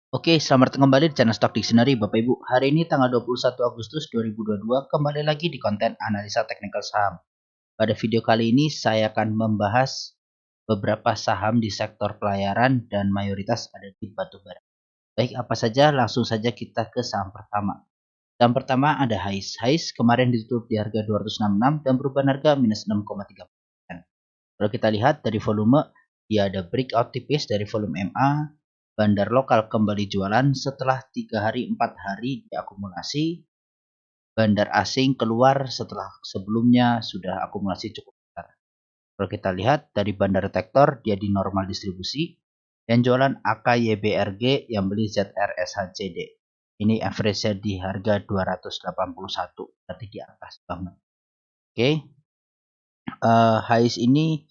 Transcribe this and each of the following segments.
Oke, selamat datang kembali di channel Stock Dictionary Bapak Ibu. Hari ini tanggal 21 Agustus 2022 kembali lagi di konten analisa teknikal saham. Pada video kali ini saya akan membahas beberapa saham di sektor pelayaran dan mayoritas ada di batubara. Baik, apa saja? Langsung saja kita ke saham pertama. Saham pertama ada HAIS. HAIS kemarin ditutup di harga 266 dan perubahan harga minus 6,3%. Kalau kita lihat dari volume, dia ada breakout tipis dari volume MA. Bandar lokal kembali jualan setelah 3 hari 4 hari diakumulasi. Bandar asing keluar setelah sebelumnya sudah akumulasi cukup besar. Kalau kita lihat dari bandar detektor dia di normal distribusi. Yang jualan AKYBRG, yang beli ZRSHCD. Ini average-nya di harga 281, berarti di atas banget. Oke. HAIS ini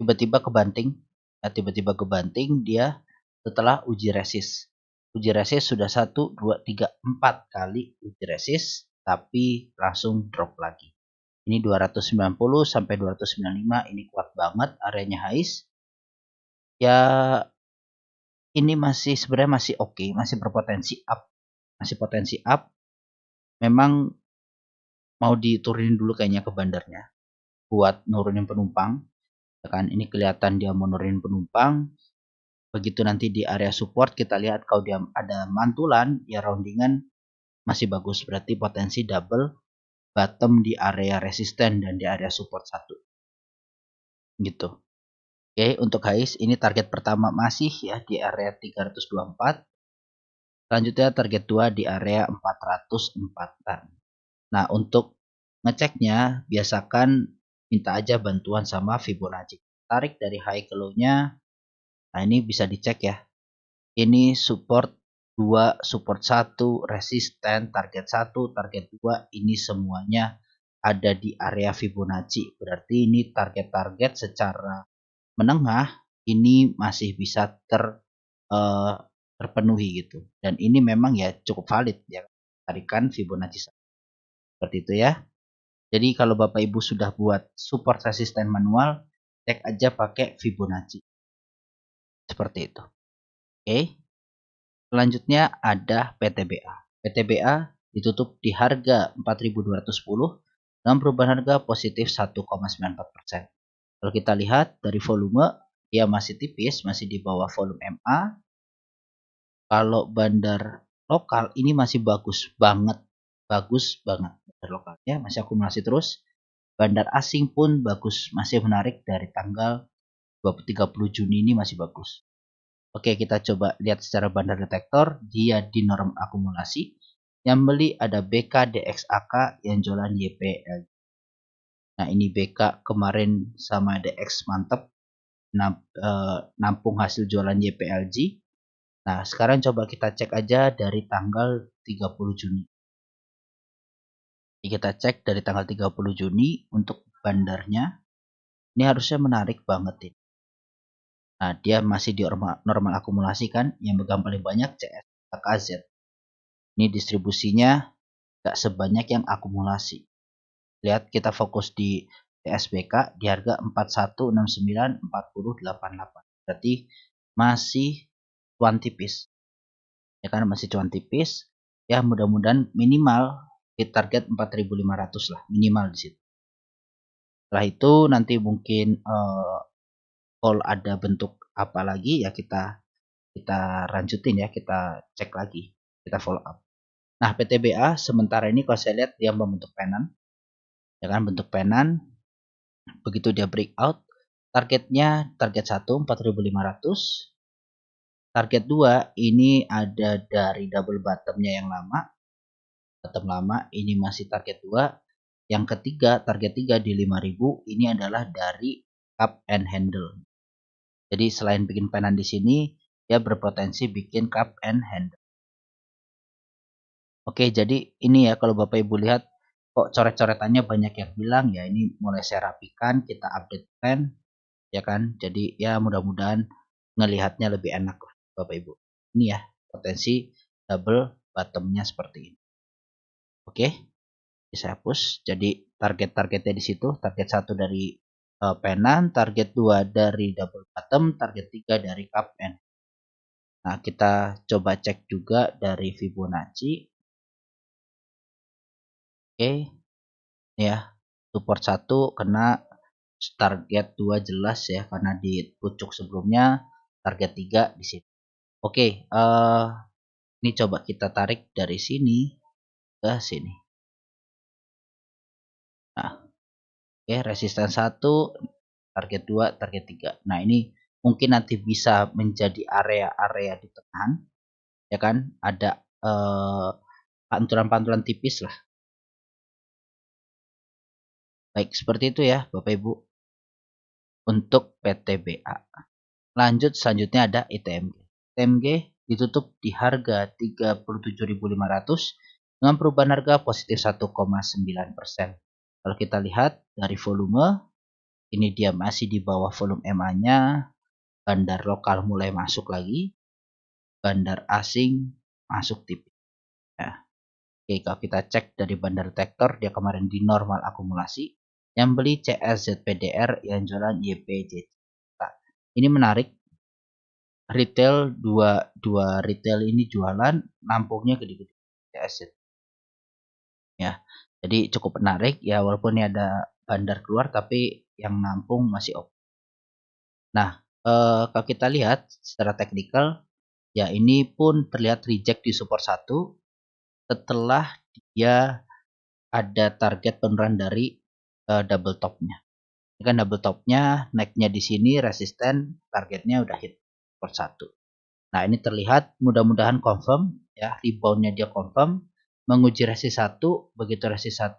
tiba-tiba kebanting. Tiba-tiba kebanting dia setelah uji resist. Uji resist sudah 1, 2, 3, 4 kali uji resist, tapi langsung drop lagi. Ini 290 sampai 295, ini kuat banget areanya HAIS. Ya, ini masih sebenarnya masih oke, masih berpotensi up. Masih potensi up. Memang mau diturunin dulu kayaknya ke bandarnya buat nurunin penumpang. Ya kan, ini kelihatan dia mau nurunin penumpang. Begitu nanti di area support kita lihat kalau dia ada mantulan ya roundingan masih bagus, berarti potensi double bottom di area resisten dan di area support 1 gitu. Oke, untuk HAIS ini target pertama masih ya di area 324. Selanjutnya target 2 di area 404-an. Nah, untuk ngeceknya biasakan minta aja bantuan sama Fibonacci. Tarik dari high ke low-nya. Nah, ini bisa dicek ya. Ini support 2, support 1, resisten, target 1, target 2, ini semuanya ada di area Fibonacci. Berarti ini target-target secara menengah ini masih bisa terpenuhi gitu. Dan ini memang ya cukup valid ya, tarikan Fibonacci. Seperti itu ya. Jadi kalau Bapak Ibu sudah buat support resisten manual, cek aja pakai Fibonacci. Seperti itu. Oke. Selanjutnya ada PTBA. PTBA ditutup di harga 4.210 dan perubahan harga positif 1,94%. Kalau kita lihat dari volume, dia masih tipis, masih di bawah volume MA. Kalau bandar lokal ini masih bagus banget. Bagus banget. Bandar lokalnya masih akumulasi terus. Bandar asing pun bagus, masih menarik dari tanggal 30 Juni ini masih bagus. Oke, kita coba lihat secara bandar detektor. Dia di norm akumulasi. Yang beli ada BK DXAK, yang jualan YPL. Nah, ini BK kemarin sama DX mantep. Nampung hasil jualan YPLG. Nah, sekarang coba kita cek aja dari tanggal 30 Juni. Jadi kita cek dari tanggal 30 Juni untuk bandarnya. Ini harusnya menarik banget ini. Nah, dia masih di normal akumulasi kan. Yang megang paling banyak CSKZ. Ini distribusinya gak sebanyak yang akumulasi. Lihat kita fokus di TSBK di harga 4169 4088. Berarti masih cuan tipis. Ya kan masih cuan tipis. Ya mudah-mudahan minimal di target 4500 lah minimal di situ. Setelah itu nanti mungkin kalau ada bentuk apa lagi ya kita lanjutin ya, kita cek lagi, kita follow up. Nah, PTBA sementara ini kalau saya lihat dia membentuk penan. Ya kan bentuk penan. Begitu dia breakout, targetnya target 1 4.500. Target 2 ini ada dari double bottomnya yang lama. Bottom lama ini masih target 2. Yang ketiga, target 3 di 5.000 ini adalah dari cup and handle. Jadi selain bikin penan di sini, dia berpotensi bikin cup and handle. Oke, jadi ini ya kalau Bapak Ibu lihat kok coret-coretannya banyak yang bilang ya ini mulai saya rapikan, kita update plan ya kan. Jadi ya mudah-mudahan ngelihatnya lebih enak lah Bapak Ibu. Ini ya potensi double bottomnya seperti ini. Oke, bisa hapus. Jadi target-targetnya di situ, target 1 dari penan, target 2 dari double bottom, target 3 dari cup and. Nah, kita coba cek juga dari Fibonacci. Oke, ya. Support 1 kena, target 2 jelas ya karena di pucuk sebelumnya, target 3 di sini. Oke, ini coba kita tarik dari sini ke sini. Nah, oke, resisten 1, target 2, target 3. Nah, ini mungkin nanti bisa menjadi area-area di tengah, ya kan? Ada pantulan-pantulan tipis lah. Baik, seperti itu ya Bapak Ibu untuk PTBA. Lanjut, selanjutnya ada ITMG. ITMG ditutup di harga 37.500 dengan perubahan harga positif 1,9%. Kalau kita lihat dari volume, ini dia masih di bawah volume MA-nya, bandar lokal mulai masuk lagi, bandar asing masuk tipis. Ya. Oke, kalau kita cek dari bandar tektor, dia kemarin di normal akumulasi. Yang beli CSZPDR, yang jualan YPJC. Nah, ini menarik. Retail dua retail ini jualan, nampungnya gede-gede CSZ. Ya, jadi cukup menarik ya, walaupun ini ada bandar keluar, tapi yang nampung masih oke. Nah, kalau kita lihat secara teknikal, ya ini pun terlihat reject di support 1 setelah dia ada target penurunan dari double topnya. Ini kan double topnya naiknya di sini resisten, targetnya udah hit support 1. Nah, ini terlihat mudah-mudahan confirm ya, reboundnya dia confirm, menguji resist 1, begitu resist 1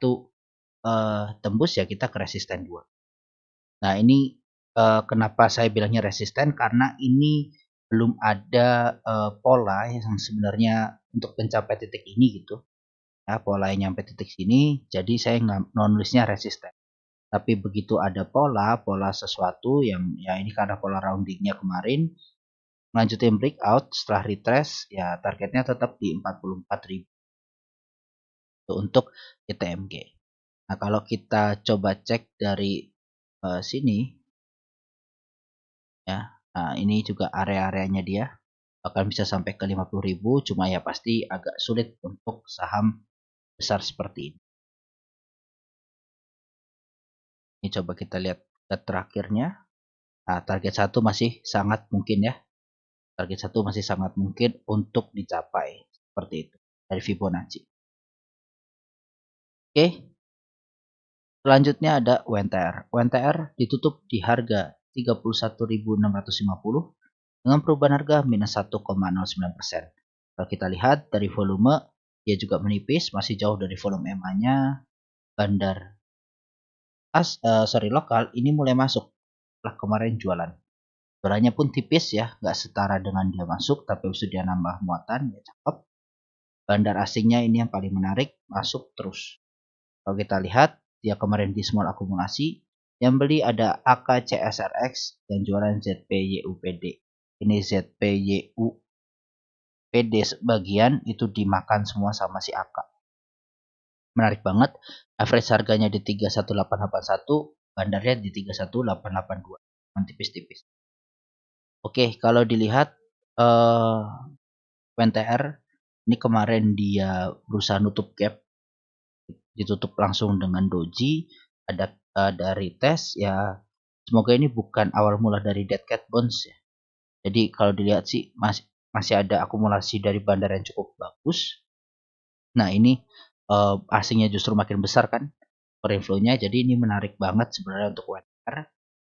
tembus ya kita ke resisten 2. Nah, ini kenapa saya bilangnya resisten, karena ini belum ada pola yang sebenarnya untuk mencapai titik ini gitu. Ya, pola yang nyampe titik sini, jadi saya nggak nulisnya resisten. Tapi begitu ada pola sesuatu yang ya ini karena pola roundingnya kemarin, lanjutin breakout setelah retrace ya targetnya tetap di 44.000 untuk ITMG. Nah, kalau kita coba cek dari sini ya, nah ini juga area-areanya dia bahkan bisa sampai ke 50.000, cuma ya pasti agak sulit untuk saham besar seperti ini. Ini coba kita lihat ke terakhirnya. Nah, target 1 masih sangat mungkin ya. Target 1 masih sangat mungkin untuk dicapai seperti itu dari Fibonacci. Oke, selanjutnya ada UNTR. UNTR ditutup di harga 31.650 dengan perubahan harga minus 1,09%. Kalau kita lihat dari volume, dia juga menipis, masih jauh dari volume EMA-nya. Bandar lokal ini mulai masuk setelah kemarin jualan. Jualannya pun tipis ya, nggak setara dengan dia masuk, tapi sudah dia nambah muatan, ya cakep. Bandar asingnya ini yang paling menarik, masuk terus. Kalau kita lihat, dia kemarin di small akumulasi, yang beli ada AKCSRX dan jualan ZPYUPD. Ini ZPYUPD sebagian itu dimakan semua sama si AK. Menarik banget, average harganya di 31881, bandarnya di 31882. Tipis-tipis. Oke, kalau dilihat WNTR ini kemarin dia berusaha nutup gap, ditutup langsung dengan doji, ada dari tes ya, semoga ini bukan awal mula dari dead cat bounce ya. Jadi kalau dilihat sih masih ada akumulasi dari bandar yang cukup bagus. Nah, ini asingnya justru makin besar kan foreign flow-nya, jadi ini menarik banget sebenarnya untuk WNTR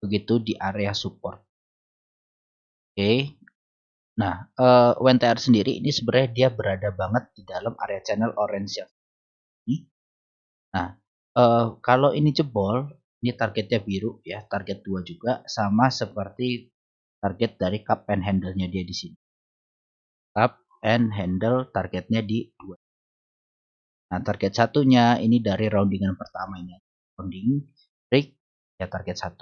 begitu di area support. Oke. Nah, WNTR sendiri ini sebenarnya dia berada banget di dalam area channel orange yang ini. Nah, kalau ini jebol, ini targetnya biru ya, target 2 juga, sama seperti target dari cup and handle-nya dia di sini. Cup and handle targetnya di 2. Nah, target satunya ini dari roundingan pertama ini. Rounding break ya target 1.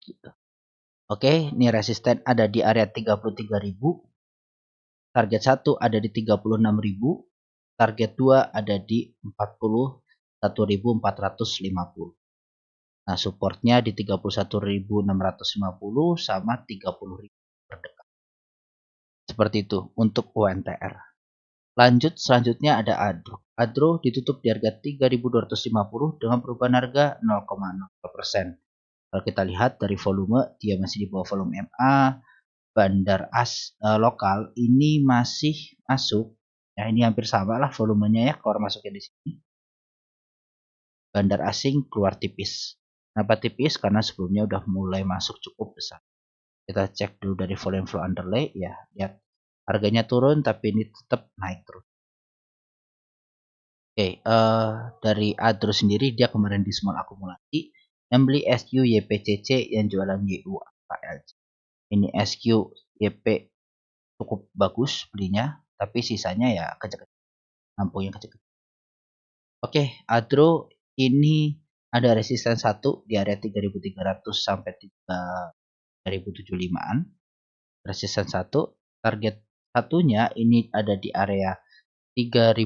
Gitu. Oke, ini resisten ada di area 33.000. Target 1 ada di 36.000. Target 2 ada di 41.450. Nah, supportnya di 31.650 sama 30.000 terdekat. Seperti itu untuk UNTR. Lanjut, selanjutnya ada ADRO. ADRO ditutup di harga 3.250 dengan perubahan harga 0,0%. Kalau kita lihat dari volume, dia masih di bawah volume MA. Bandar lokal ini masih masuk. Ya, ini hampir sama lah volumenya ya, keluar masuknya di sini. Bandar asing keluar tipis. Kenapa tipis? Karena sebelumnya udah mulai masuk cukup besar. Kita cek dulu dari volume flow underlay ya, lihat harganya turun tapi ini tetap naik terus. Oke, dari ADRO sendiri dia kemarin di small akumulasi yang beli SQ YPCC yang jualan YU KLC. Ini SQ YP cukup bagus belinya, tapi sisanya ya kecil-kecil, lampunya kecil-kecil. Oke, ADRO ini ada resisten 1 di area 3.300 sampai 3.075-an. Resisten 1, target satunya ini ada di area 3.500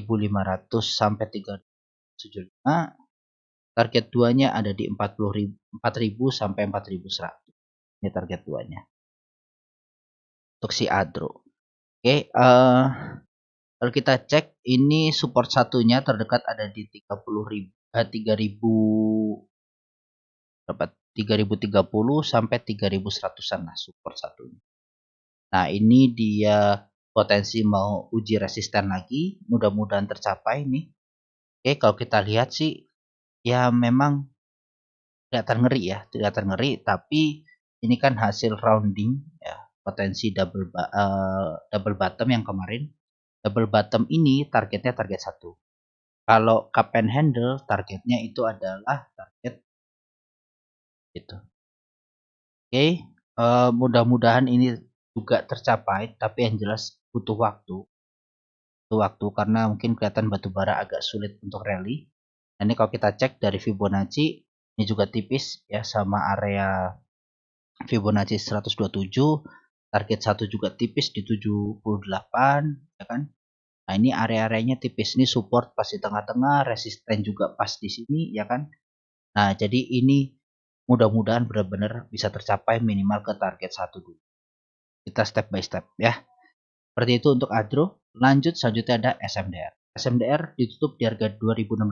sampai 3.075. Target 2-nya ada di 4.000 sampai 4.100. Ini target 2-nya. Untuk si ADRO. Oke, kalau kita cek ini support satunya terdekat ada di 3.030 sampai 3.100-an lah support satunya. Nah, ini dia potensi mau uji resisten lagi, mudah-mudahan tercapai nih. Oke, kalau kita lihat sih ya memang kelihatan ngeri ya, kelihatan ngeri, tapi ini kan hasil rounding ya, potensi double bottom yang kemarin. Double bottom ini targetnya target 1. Kalau cup and handle targetnya itu adalah target itu. Oke, mudah-mudahan ini juga tercapai, tapi yang jelas butuh waktu. Karena mungkin kelihatan batubara agak sulit untuk rally. Nah, ini kalau kita cek dari Fibonacci ini juga tipis ya sama area Fibonacci 127, target 1 juga tipis di 78 ya kan. Nah, ini area-areanya tipis, ini support pas di tengah-tengah, resisten juga pas di sini ya kan. Nah, jadi ini mudah-mudahan benar-benar bisa tercapai minimal ke target 1 dulu. Kita step by step ya. Seperti itu untuk ADRO. Lanjut selanjutnya ada SMDR. SMDR ditutup di harga 2.640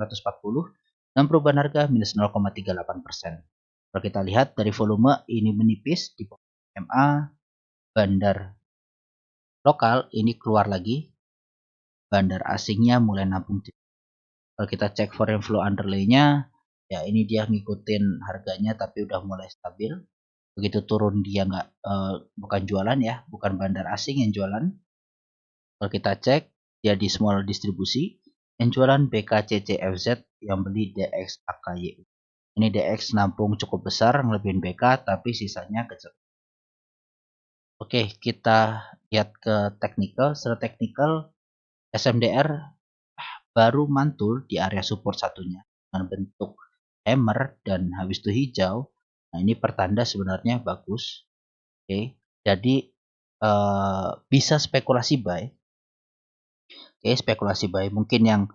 dan perubahan harga minus 0,38%. Kalau kita lihat dari volume ini menipis di MA, bandar lokal ini keluar lagi, bandar asingnya mulai nabung. Kalau kita cek foreign flow underlay-nya, ya ini dia ngikutin harganya tapi udah mulai stabil. Begitu turun dia nggak bukan jualan ya, bukan bandar asing yang jualan. Kalau kita cek dia di small distribusi, yang jualan BKCCFZ, yang beli DXAKY. Ini DX nampung cukup besar ngelebihin BK tapi sisanya kecil. Oke, kita lihat ke technical. Secara technical SMDR baru mantul di area support satunya dengan bentuk hammer dan habis itu hijau. Nah, ini pertanda sebenarnya bagus. Oke, jadi bisa spekulasi buy. Oke, spekulasi buy. Mungkin yang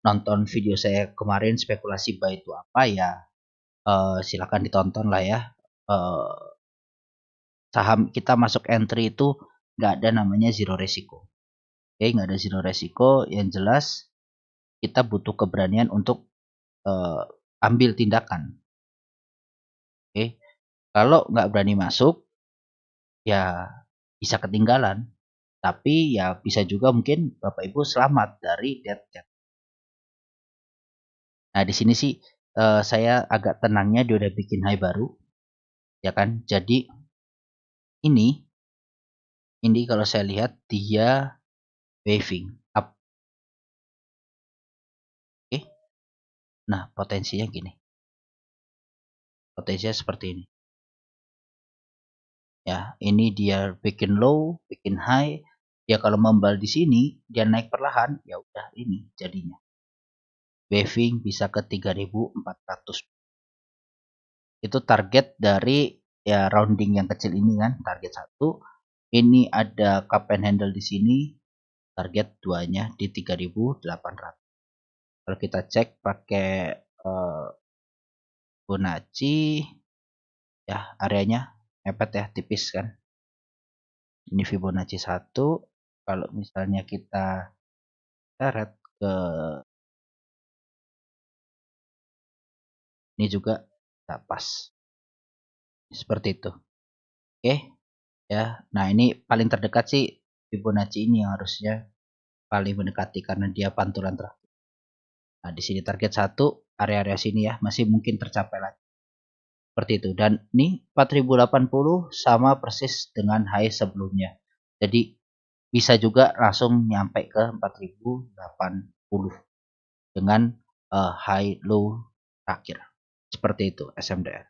nonton video saya kemarin spekulasi buy itu apa ya? Silakan ditonton lah ya. Saham kita masuk entry itu nggak ada namanya zero resiko. Oke, nggak ada zero resiko. Yang jelas kita butuh keberanian untuk ambil tindakan. Oke, kalau nggak berani masuk, ya bisa ketinggalan. Tapi ya bisa juga mungkin Bapak Ibu selamat dari dead cat. Nah, di sini sih saya agak tenangnya dia udah bikin high baru, ya kan? Jadi ini kalau saya lihat dia waving up. Oke. Nah, potensinya gini. Potensinya seperti ini. Ya, ini dia bikin low, bikin high. Ya kalau membal di sini, dia naik perlahan, ya udah ini jadinya. Waving bisa ke 3.400. Itu target dari ya rounding yang kecil ini kan, target 1. Ini ada cup and handle di sini, target 2-nya di 3.800. Kalau kita cek pakai Fibonacci ya areanya mepet ya, tipis kan. Ini Fibonacci 1, Kalau misalnya kita seret ke ini juga tidak pas. Seperti itu. Oke, ya. Nah, ini paling terdekat sih Fibonacci ini yang harusnya paling mendekati karena dia pantulan terakhir. Nah, di sini target 1, area-area sini ya, masih mungkin tercapai lagi. Seperti itu. Dan ini 4080 sama persis dengan high sebelumnya. Jadi bisa juga langsung nyampe ke 4080 dengan high low terakhir. Seperti itu SMDR.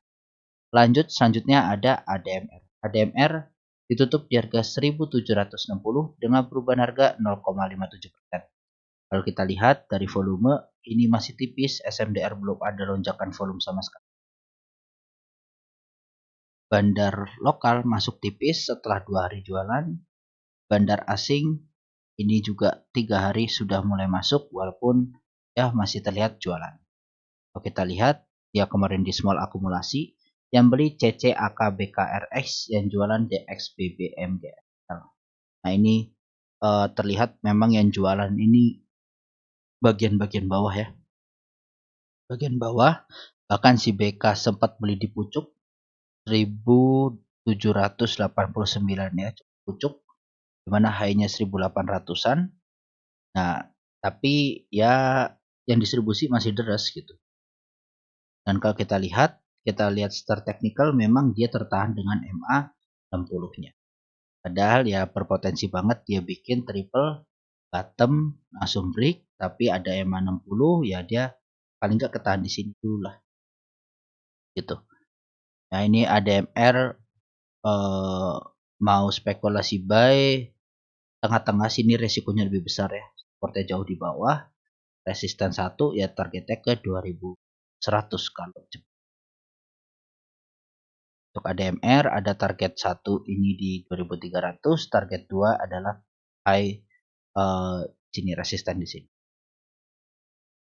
Lanjut, selanjutnya ada ADMR. ADMR ditutup di harga 1760 dengan perubahan harga 0,57%. Kalau kita lihat dari volume, ini masih tipis, SMDR belum ada lonjakan volume sama sekali. Bandar lokal masuk tipis setelah 2 hari jualan. Bandar asing ini juga 3 hari sudah mulai masuk walaupun ya masih terlihat jualan. Kalau kita lihat, dia kemarin di small akumulasi, yang beli CCAKBKRX, yang jualan DXBBMGL. Nah, ini terlihat memang yang jualan ini bagian-bagian bawah ya. Bagian bawah, bahkan si BK sempat beli di pucuk 1789 ya, pucuk, dimana high-nya 1800-an. Nah, tapi ya yang distribusi masih deras gitu. Dan kalau kita lihat secara technical memang dia tertahan dengan MA 60-nya. Padahal ya berpotensi banget dia bikin triple bottom langsung break, tapi ada MA 60 ya dia paling nggak ketahan di sini dulu lah. Gitu. Nah, ini ADMR mau spekulasi buy tengah-tengah sini resikonya lebih besar ya. Supportnya jauh di bawah, resisten 1 ya targetnya ke 2100 kalau cepat. Untuk ADMR ada target 1 ini di 2300, target 2 adalah high sini resisten di sini.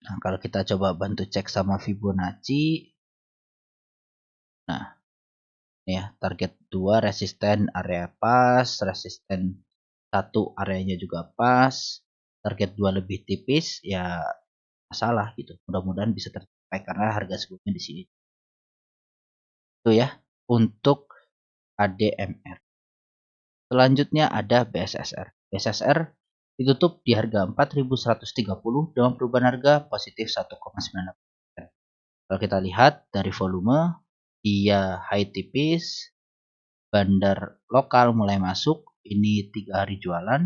Nah, kalau kita coba bantu cek sama Fibonacci. Nah, ya target 2 resisten area pas, resisten 1 areanya juga pas, target 2 lebih tipis ya masalah gitu. Mudah-mudahan bisa tercapai karena harga sebelumnya di sini. Itu ya untuk ADMR. Selanjutnya ada BSSR. BSSR ditutup di harga 4130 dengan perubahan harga positif 1,98%. Kalau kita lihat dari volume, dia high tipis, bandar lokal mulai masuk, ini 3 hari jualan,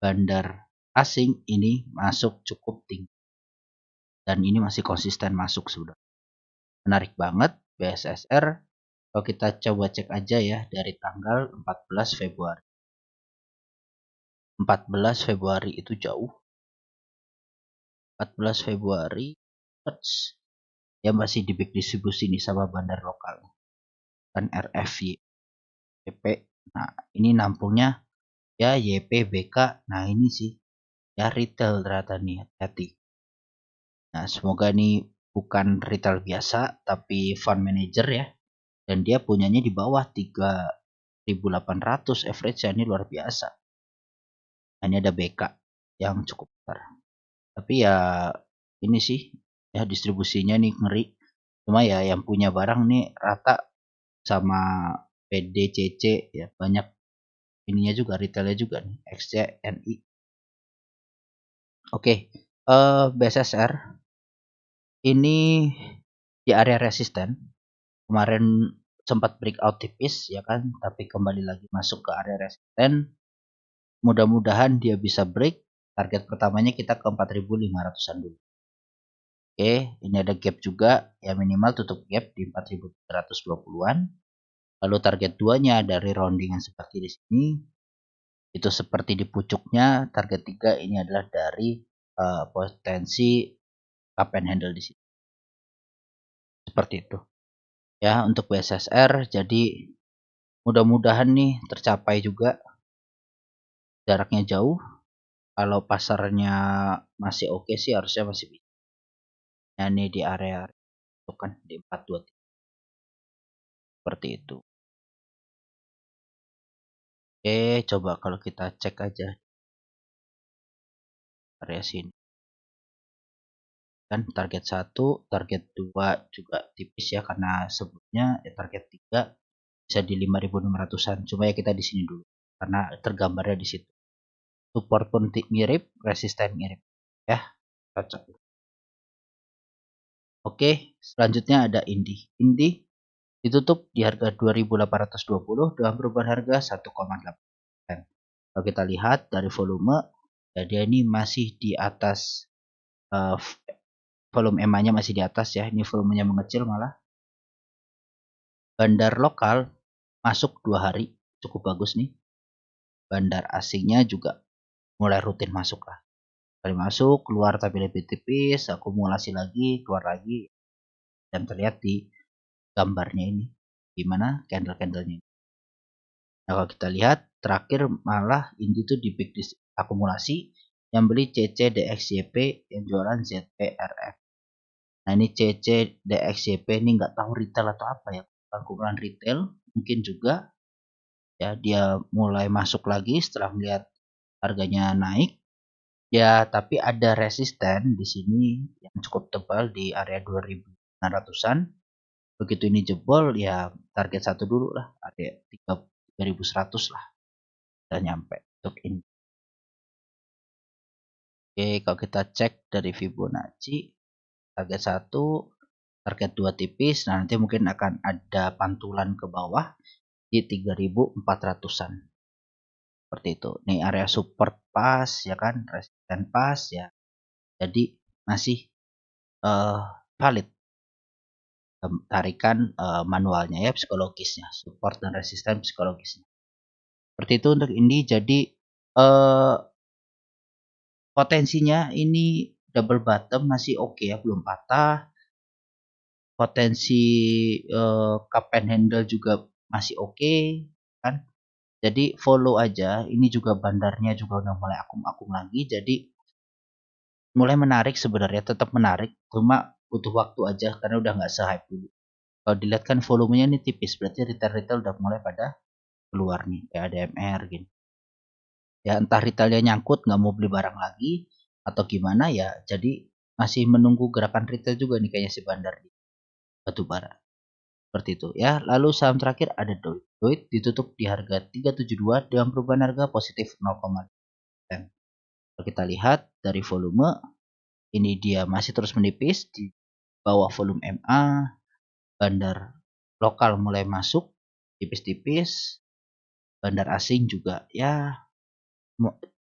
bandar asing ini masuk cukup tinggi. Dan ini masih konsisten masuk sudah. Menarik banget BSSR. Kalau kita coba cek aja ya dari tanggal 14 Februari. 14 Februari itu jauh. 14 Februari ya masih di back distribusi nih sama bandar lokal. Kan RFY, YP. Nah, ini nampungnya ya YP, BK. Nah, ini sih ya retail ternyata nih, hati. Nah, semoga ini bukan retail biasa tapi fund manager ya. Dan dia punyanya di bawah 3.800 average ya, ini luar biasa. Nah, ini ada BK yang cukup besar. Tapi ya ini sih ya distribusinya nih ngeri. Cuma ya yang punya barang nih rata sama PDCC ya, banyak ininya juga, retailnya juga nih, XCNI. Oke, BSSR ini di area resisten. Kemarin sempat breakout tipis ya kan, tapi kembali lagi masuk ke area resisten. Mudah-mudahan dia bisa break. Target pertamanya kita ke 4.500-an dulu. Oke, ini ada gap juga, ya minimal tutup gap di 4.320-an. Lalu target 2-nya dari roundingan seperti di sini. Itu seperti di pucuknya. Target 3 ini adalah dari potensi up and handle di sini. Seperti itu. Ya, untuk BSSR jadi mudah-mudahan nih tercapai juga. Jaraknya jauh. Kalau pasarnya masih oke sih harusnya masih bisa. Nah, ini di area itu kan di 423. Seperti itu. Oke, coba kalau kita cek aja area sini. Kan target 1, target 2 juga tipis ya karena sebelumnya target 3 bisa di 5.600-an. Cuma ya kita di sini dulu karena tergambarnya di situ. Support pun mirip, resisten mirip. Ya, cocok. Oke, selanjutnya ada Indi. Indi ditutup di harga 2.820 dengan perubahan harga 1,8%. Kalau kita lihat dari volume, ya dia ini masih di atas volume EMA-nya masih di atas ya. Ini volumenya mengecil malah. Bandar lokal masuk 2 hari, cukup bagus nih. Bandar asingnya juga mulai rutin masuk lah. Kali masuk, keluar tapi lebih tipis, akumulasi lagi, keluar lagi. Dan terlihat di gambarnya ini. Gimana candle-candlenya. Nah, kalau kita lihat terakhir malah ini tuh di big akumulasi yang beli CC DXYP yang jualan ZPRF. Nah ini CC DXYP ini nggak tahu retail atau apa ya, kumpulan retail mungkin juga ya, dia mulai masuk lagi setelah melihat harganya naik ya, tapi ada resisten di sini yang cukup tebal di area 2.900-an. Begitu ini jebol ya target satu dulu lah, area 3.100 lah udah nyampe untuk ini. Oke, kalau kita cek dari Fibonacci target 1, target 2 tipis, nah nanti mungkin akan ada pantulan ke bawah di 3.400-an. Seperti itu. Nih area support pas ya kan, resisten pas ya. Jadi masih valid tarikan manualnya ya, psikologisnya, support dan resisten psikologisnya. Seperti itu untuk ini. Jadi potensinya ini double bottom masih oke ya, belum patah. Potensi cup and handle juga masih oke kan. Jadi follow aja. Ini juga bandarnya juga udah mulai akum-akum lagi. Jadi mulai menarik sebenarnya, tetap menarik. Cuma butuh waktu aja karena udah nggak se-hype dulu. Kalau dilihat kan volumenya ini tipis, berarti retail-retail udah mulai pada keluar nih, kayak ADMR gitu. Ya entah retailnya nyangkut nggak mau beli barang lagi atau gimana ya, jadi masih menunggu gerakan retail juga nih kayaknya si bandar di batubara. Seperti itu ya. Lalu saham terakhir ada Doit. Doit ditutup di harga 372 dengan perubahan harga positif 0,5%. Kalau kita lihat dari volume, ini dia masih terus menipis di bawah volume MA. Bandar lokal mulai masuk tipis-tipis, bandar asing juga ya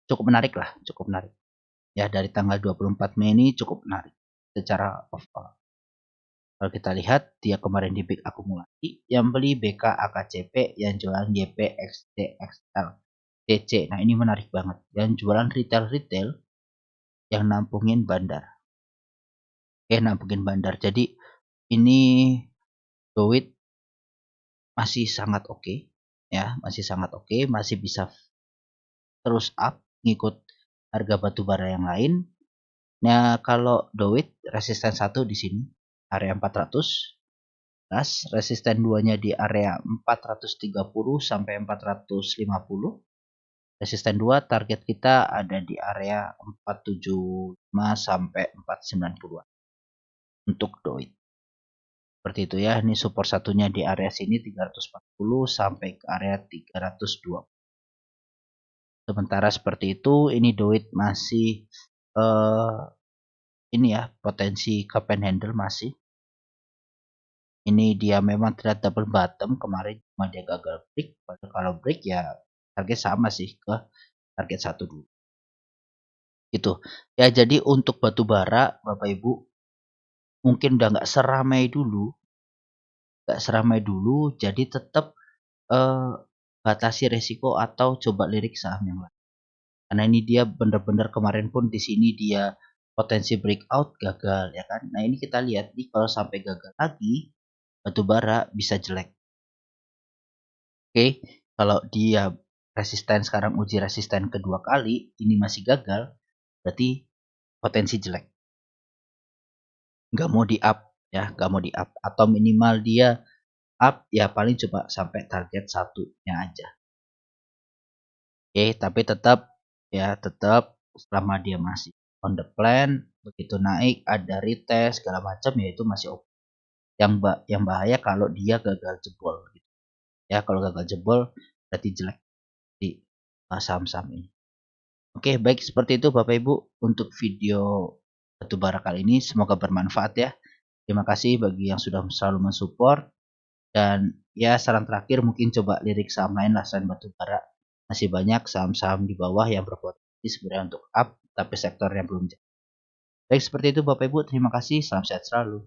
cukup menarik lah, cukup menarik. Ya dari tanggal 24 Mei ini cukup menarik secara overall. Kalau kita lihat dia kemarin di big akumulasi, yang beli BK AKCP, yang jualan YPXDXL DC. Nah ini menarik banget. Yang jualan retail-retail yang nampungin bandar. Nampungin bandar. Jadi ini duit masih sangat oke. Ya, masih sangat oke, masih bisa terus up ngikut harga batubara yang lain. Nah, kalau duit resisten 1 di sini area 400. Resisten 2-nya di area 430 sampai 450. Resisten 2 target kita ada di area 475 sampai 490 untuk doi. Seperti itu ya. Ini support satunya di area sini 340 sampai ke area 320. Sementara seperti itu, ini duit masih ini ya, potensi cup and handle masih. Ini dia memang tidak double bottom, kemarin cuma dia gagal break. Kalau break ya target sama sih ke target 1 dulu. Gitu. Ya jadi untuk batubara Bapak Ibu mungkin udah nggak seramai dulu. Jadi tetap batasi resiko atau coba lirik saham yang lain. Karena ini dia benar-benar kemarin pun di sini dia potensi breakout gagal ya kan. Nah ini kita lihat nih kalau sampai gagal lagi batubara bisa jelek. Oke, kalau dia resisten sekarang uji resisten kedua kali ini masih gagal, berarti potensi jelek. Nggak mau di up ya, nggak mau di up atau minimal dia up ya paling coba sampai target satunya aja. tapi tetap selama dia masih on the plan, begitu naik ada retest segala macam ya itu masih oke. Yang bahaya kalau dia gagal jebol gitu. Ya kalau gagal jebol berarti jelek di saham-saham ini. Oke, baik seperti itu Bapak Ibu untuk video batubara kali ini, semoga bermanfaat ya. Terima kasih bagi yang sudah selalu mensupport, dan ya saran terakhir mungkin coba lirik saham lain lah selain batubara. Masih banyak saham-saham di bawah yang berpotensi sebenarnya untuk up tapi sektornya belum. Baik seperti itu Bapak Ibu, terima kasih, salam sehat selalu.